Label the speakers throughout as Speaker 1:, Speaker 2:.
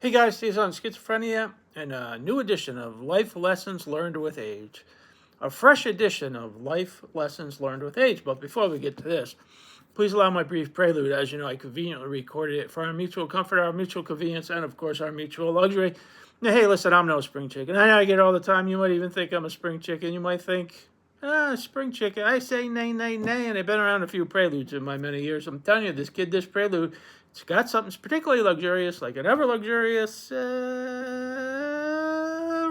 Speaker 1: Hey guys, Steve's on Schizophrenia and a new edition of Life Lessons Learned with Age. A fresh edition of Life Lessons Learned with Age. But before we get to this, please allow my brief prelude. As you know, I conveniently recorded it for our mutual comfort, our mutual convenience, and of course our mutual luxury. Now, hey, listen, I'm no spring chicken. I get it all the time. You might even think I'm a spring chicken. You might think, spring chicken. I say nay, nay, nay, and I've been around a few preludes in my many years. I'm telling you, this prelude, it's got something particularly luxurious, like an ever luxurious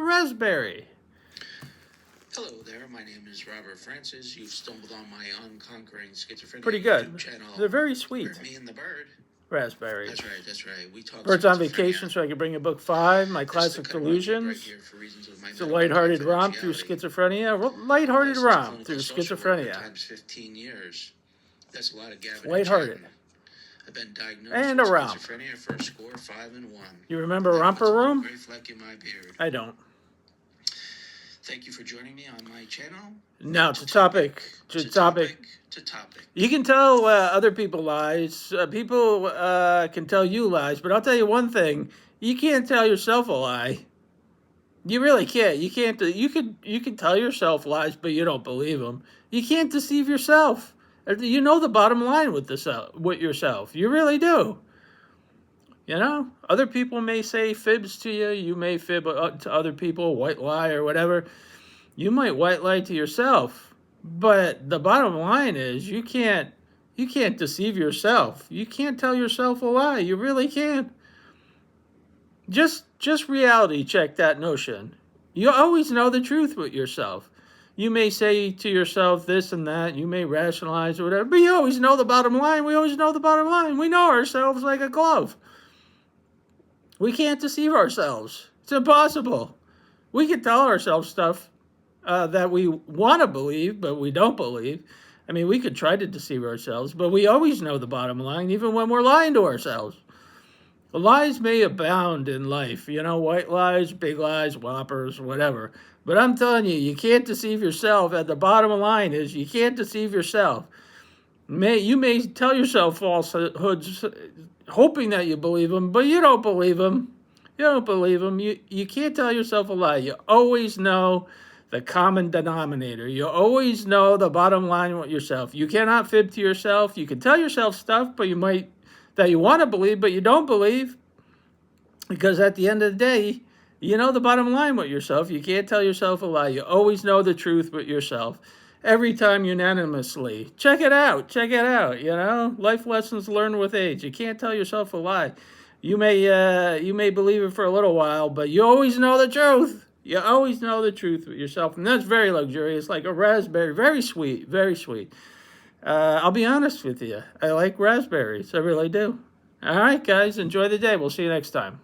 Speaker 1: raspberry.
Speaker 2: Hello there, my name is Robert Francis. You've stumbled on my Unconquering Schizophrenia
Speaker 1: Pretty good.
Speaker 2: YouTube channel.
Speaker 1: They're very sweet.
Speaker 2: Me and the bird.
Speaker 1: Raspberry.
Speaker 2: That's right. We talk
Speaker 1: Birds on Vacation, so I can bring you book 5, My Classic Delusions. It's a lighthearted romp through schizophrenia. Lighthearted romp through schizophrenia.
Speaker 2: Times 15 years. That's a lot of gabbing.
Speaker 1: Lighthearted.
Speaker 2: I've been diagnosed
Speaker 1: and
Speaker 2: with
Speaker 1: a romp.
Speaker 2: schizophrenia for a score 5 and 1.
Speaker 1: You remember Romper Room?
Speaker 2: Gray fleck in my beard.
Speaker 1: I don't.
Speaker 2: Thank you for joining me on my channel.
Speaker 1: Now to topic. To topic. You can tell other people lies. People can tell you lies, but I'll tell you one thing: you can't tell yourself a lie. You really can't. You can't. You can tell yourself lies, but you don't believe them. You can't deceive yourself. You know the bottom line with yourself. You really do. You know, other people may say fibs to you. You may fib to other people, white lie or whatever. You might white lie to yourself. But the bottom line is you can't deceive yourself. You can't tell yourself a lie. You really can't. Just reality check that notion. You always know the truth with yourself. You may say to yourself this and that. You may rationalize or whatever. But you always know the bottom line. We always know the bottom line. We know ourselves like a glove. We can't deceive ourselves. It's impossible. We can tell ourselves stuff that we want to believe, but we don't believe. I mean, we could try to deceive ourselves, but we always know the bottom line, even when we're lying to ourselves. Lies may abound in life, you know, white lies, big lies, whoppers, whatever. But I'm telling you, you can't deceive yourself. At the bottom line is you can't deceive yourself. You may tell yourself falsehoods, hoping that you believe them, but you don't believe them. You don't believe them. You can't tell yourself a lie. You always know the common denominator. You always know the bottom line with yourself. You cannot fib to yourself. You can tell yourself stuff, but that you want to believe, but you don't believe. Because at the end of the day, you know the bottom line with yourself. You can't tell yourself a lie. You always know the truth with yourself. Every time unanimously. Check it out, you know. Life lessons learned with age. You can't tell yourself a lie. You may believe it for a little while, but you always know the truth. You always know the truth with yourself, and that's very luxurious, like a raspberry. Very sweet, very sweet. I'll be honest with you. I like raspberries. I really do. All right, guys, enjoy the day. We'll see you next time.